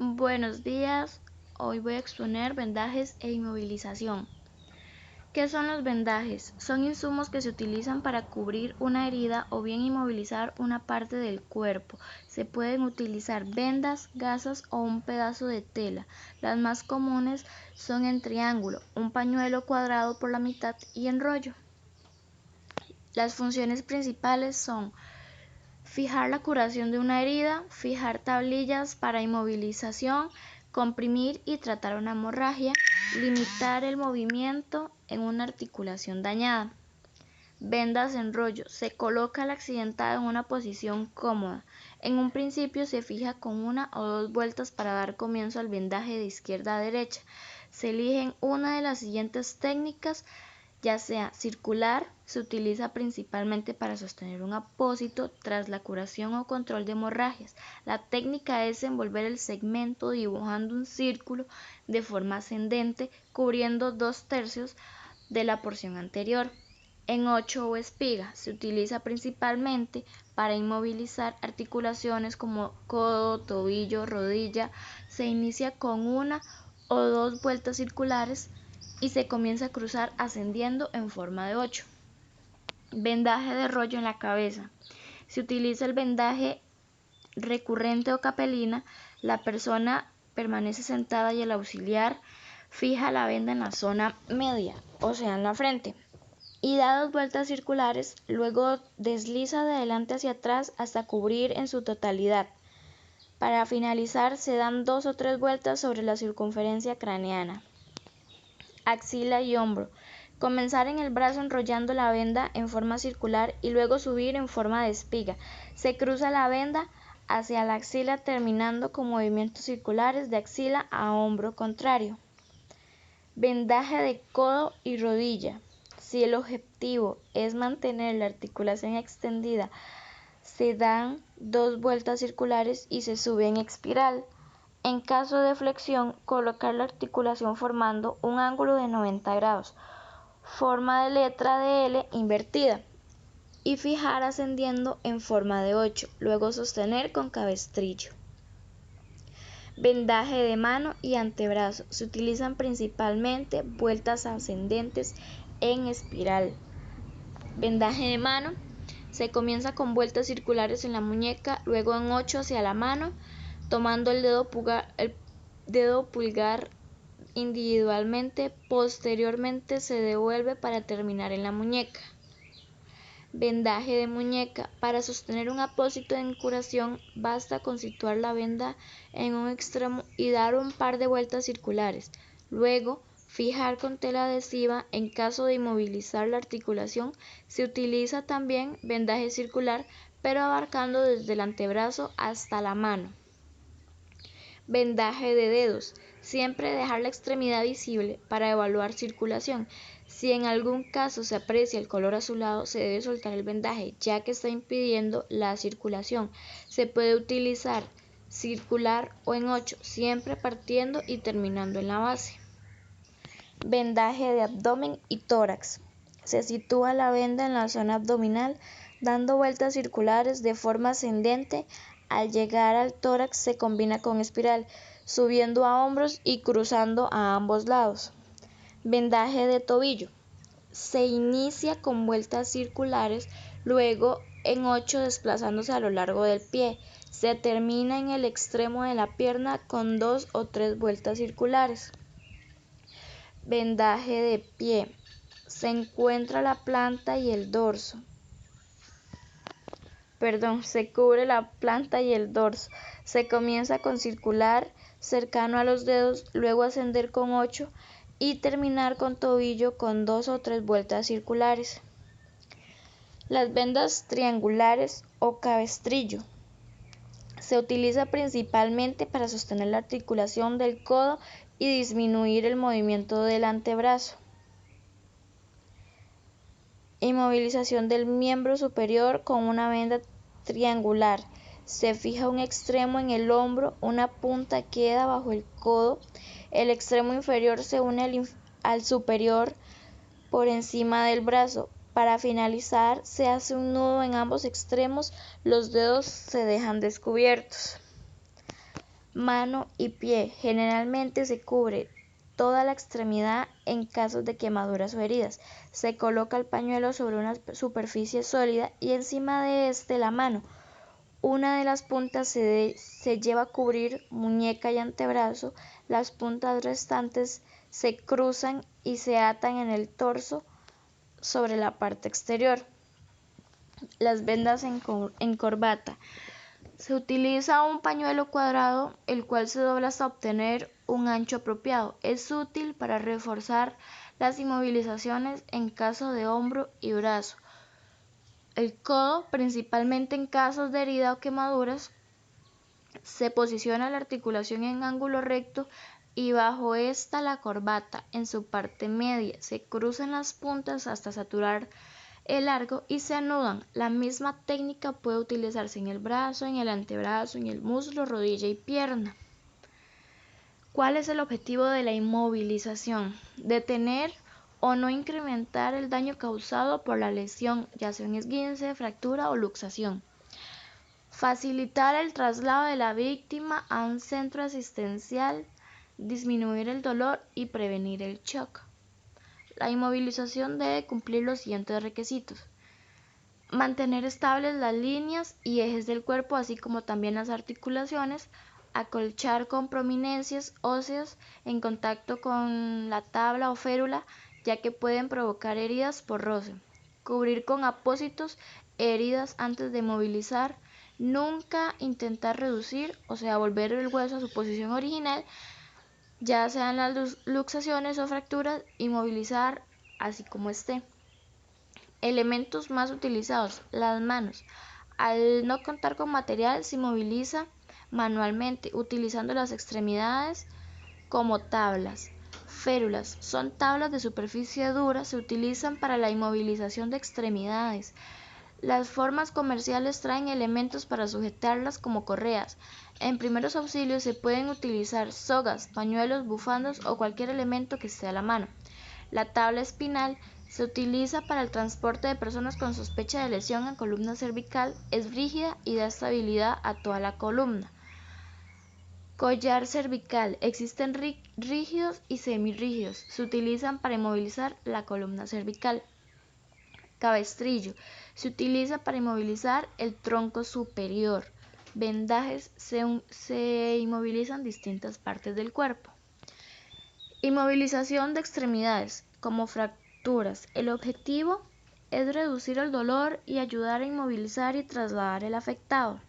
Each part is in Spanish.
Buenos días, hoy voy a exponer vendajes e inmovilización. ¿Qué son los vendajes? Son insumos que se utilizan para cubrir una herida o bien inmovilizar una parte del cuerpo. Se pueden utilizar vendas, gasas o un pedazo de tela. Las más comunes son en triángulo, un pañuelo cuadrado por la mitad y en rollo. Las funciones principales son fijar la curación de una herida, fijar tablillas para inmovilización, comprimir y tratar una hemorragia, limitar el movimiento en una articulación dañada. Vendas en rollo. Se coloca al accidentado en una posición cómoda. En un principio se fija con una o dos vueltas para dar comienzo al vendaje de izquierda a derecha. Se eligen una de las siguientes técnicas, ya sea circular, se utiliza principalmente para sostener un apósito tras la curación o control de hemorragias. La técnica es envolver el segmento dibujando un círculo de forma ascendente, cubriendo 2/3 de la porción anterior. En 8 o espiga se utiliza principalmente para inmovilizar articulaciones como codo, tobillo, rodilla. Se inicia con una o dos vueltas circulares y se comienza a cruzar ascendiendo en forma de 8. Vendaje de rollo en la cabeza. Se utiliza el vendaje recurrente o capelina. La persona permanece sentada y el auxiliar fija la venda en la zona media, o sea en la frente, y da 2 vueltas circulares, luego desliza de adelante hacia atrás hasta cubrir en su totalidad. Para finalizar se dan 2 o 3 vueltas sobre la circunferencia craneana. Axila y hombro. Comenzar en el brazo enrollando la venda en forma circular y luego subir en forma de espiga. Se cruza la venda hacia la axila terminando con movimientos circulares de axila a hombro contrario. Vendaje de codo y rodilla. Si el objetivo es mantener la articulación extendida, se dan 2 vueltas circulares y se sube en espiral. En caso de flexión, colocar la articulación formando un ángulo de 90 grados, forma de letra de L invertida, y fijar ascendiendo en forma de 8, luego sostener con cabestrillo. Vendaje de mano y antebrazo. Se utilizan principalmente vueltas ascendentes en espiral. Vendaje de mano. Se comienza con vueltas circulares en la muñeca, luego en 8 hacia la mano, tomando el dedo pulgar individualmente, posteriormente se devuelve para terminar en la muñeca. Vendaje de muñeca. Para sostener un apósito en curación basta con situar la venda en un extremo y dar un par de vueltas circulares, luego fijar con tela adhesiva. En caso de inmovilizar la articulación se utiliza también vendaje circular, pero abarcando desde el antebrazo hasta la mano. Vendaje de dedos. Siempre dejar la extremidad visible para evaluar circulación. Si en algún caso se aprecia el color azulado, se debe soltar el vendaje, ya que está impidiendo la circulación. Se puede utilizar circular o en 8, siempre partiendo y terminando en la base. Vendaje de abdomen y tórax. Se sitúa la venda en la zona abdominal, dando vueltas circulares de forma ascendente. Al llegar al tórax se combina con espiral, subiendo a hombros y cruzando a ambos lados. Vendaje de tobillo. Se inicia con vueltas circulares, luego en 8 desplazándose a lo largo del pie. Se termina en el extremo de la pierna con 2 o 3 vueltas circulares. Vendaje de pie. Se encuentra la planta y el dorso. Se cubre la planta y el dorso. Se comienza con circular cercano a los dedos, luego ascender con 8 y terminar con tobillo con 2 o 3 vueltas circulares. Las vendas triangulares o cabestrillo. Se utiliza principalmente para sostener la articulación del codo y disminuir el movimiento del antebrazo. Inmovilización del miembro superior con una venda triangular. Se fija un extremo en el hombro, una punta queda bajo el codo, el extremo inferior se une al superior por encima del brazo. Para finalizar, se hace un nudo en ambos extremos, los dedos se dejan descubiertos. mano y pie. Generalmente se cubre toda la extremidad en casos de quemaduras o heridas. Se coloca el pañuelo sobre una superficie sólida y encima de este la mano. Una de las puntas se lleva a cubrir muñeca y antebrazo, las puntas restantes se cruzan y se atan en el torso sobre la parte exterior. Las vendas en corbata. Se utiliza un pañuelo cuadrado, el cual se dobla hasta obtener un ancho apropiado. Es útil para reforzar las inmovilizaciones en caso de hombro y brazo. El codo, principalmente en casos de herida o quemaduras, se posiciona la articulación en ángulo recto y bajo esta la corbata en su parte media. Se cruzan las puntas hasta saturar el largo y se anudan. La misma técnica puede utilizarse en el brazo, en el antebrazo, en el muslo, rodilla y pierna. ¿Cuál es el objetivo de la inmovilización? Detener o no incrementar el daño causado por la lesión, ya sea un esguince, fractura o luxación. Facilitar el traslado de la víctima a un centro asistencial, disminuir el dolor y prevenir el shock. La inmovilización debe cumplir los siguientes requisitos: mantener estables las líneas y ejes del cuerpo, así como también las articulaciones, acolchar con prominencias óseas en contacto con la tabla o férula, ya que pueden provocar heridas por roce, cubrir con apósitos heridas antes de movilizar, nunca intentar reducir, o sea, volver el hueso a su posición original, ya sean las luxaciones o fracturas, inmovilizar así como esté. Elementos más utilizados: las manos. Al no contar con material, se inmoviliza manualmente, utilizando las extremidades como tablas. Férulas. Son tablas de superficie dura, se utilizan para la inmovilización de extremidades. Las formas comerciales traen elementos para sujetarlas como correas. En primeros auxilios se pueden utilizar sogas, pañuelos, bufandas o cualquier elemento que esté a la mano. La tabla espinal se utiliza para el transporte de personas con sospecha de lesión en columna cervical, es rígida y da estabilidad a toda la columna. Collar cervical. Existen rígidos y semirrígidos. Se utilizan para inmovilizar la columna cervical. Cabestrillo. Se utiliza para inmovilizar el tronco superior. Vendajes. Se inmovilizan distintas partes del cuerpo. Inmovilización de extremidades, como fracturas. El objetivo es reducir el dolor y ayudar a inmovilizar y trasladar el afectado.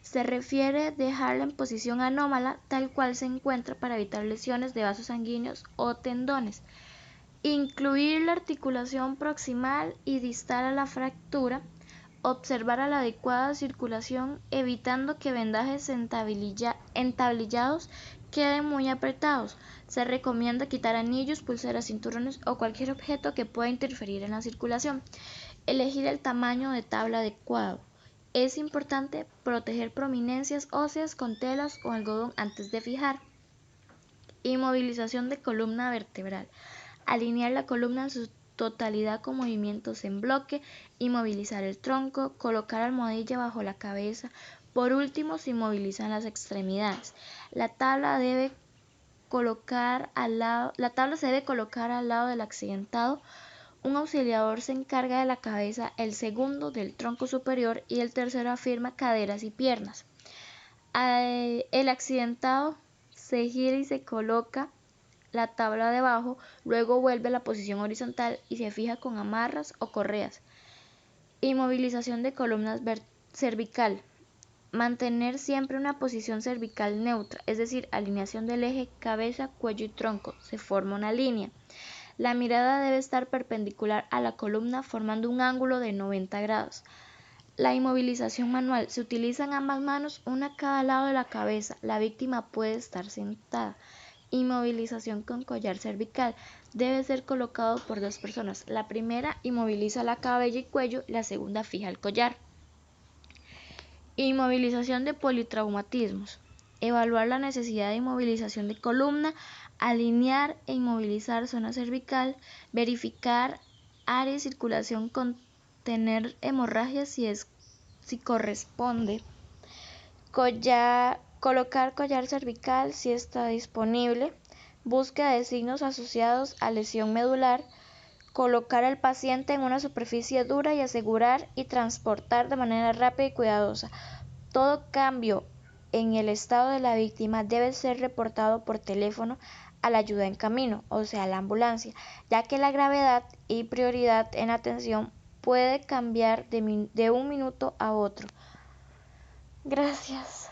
Se refiere a dejarla en posición anómala, tal cual se encuentra, para evitar lesiones de vasos sanguíneos o tendones. Incluir la articulación proximal y distal a la fractura. Observar a la adecuada circulación, evitando que vendajes entablillados queden muy apretados. Se recomienda quitar anillos, pulseras, cinturones o cualquier objeto que pueda interferir en la circulación. Elegir el tamaño de tabla adecuado. Es importante proteger prominencias óseas con telas o algodón antes de fijar. Inmovilización de columna vertebral. Alinear la columna en su totalidad con movimientos en bloque, inmovilizar el tronco, colocar almohadilla bajo la cabeza. Por último, se inmovilizan las extremidades. La tabla se debe colocar al lado del accidentado. Un auxiliador se encarga de la cabeza, el segundo del tronco superior y el tercero afirma caderas y piernas. El accidentado se gira y se coloca la tabla debajo, luego vuelve a la posición horizontal y se fija con amarras o correas. Inmovilización de columna cervical. Mantener siempre una posición cervical neutra, es decir, alineación del eje cabeza, cuello y tronco. Se forma una línea. La mirada debe estar perpendicular a la columna formando un ángulo de 90 grados. La inmovilización manual. Se utilizan ambas manos, una a cada lado de la cabeza. La víctima puede estar sentada. Inmovilización con collar cervical. Debe ser colocado por dos personas. La primera inmoviliza la cabeza y cuello, la segunda fija el collar. Inmovilización de politraumatismos. Evaluar la necesidad de inmovilización de columna, alinear e inmovilizar zona cervical, verificar área de circulación con tener hemorragia si corresponde. Collar Colocar collar cervical si está disponible. Búsqueda de signos asociados a lesión medular. Colocar al paciente en una superficie dura y asegurar y transportar de manera rápida y cuidadosa. Todo cambio en el estado de la víctima debe ser reportado por teléfono a la ayuda en camino, o sea, a la ambulancia, ya que la gravedad y prioridad en atención puede cambiar de un minuto a otro. Gracias.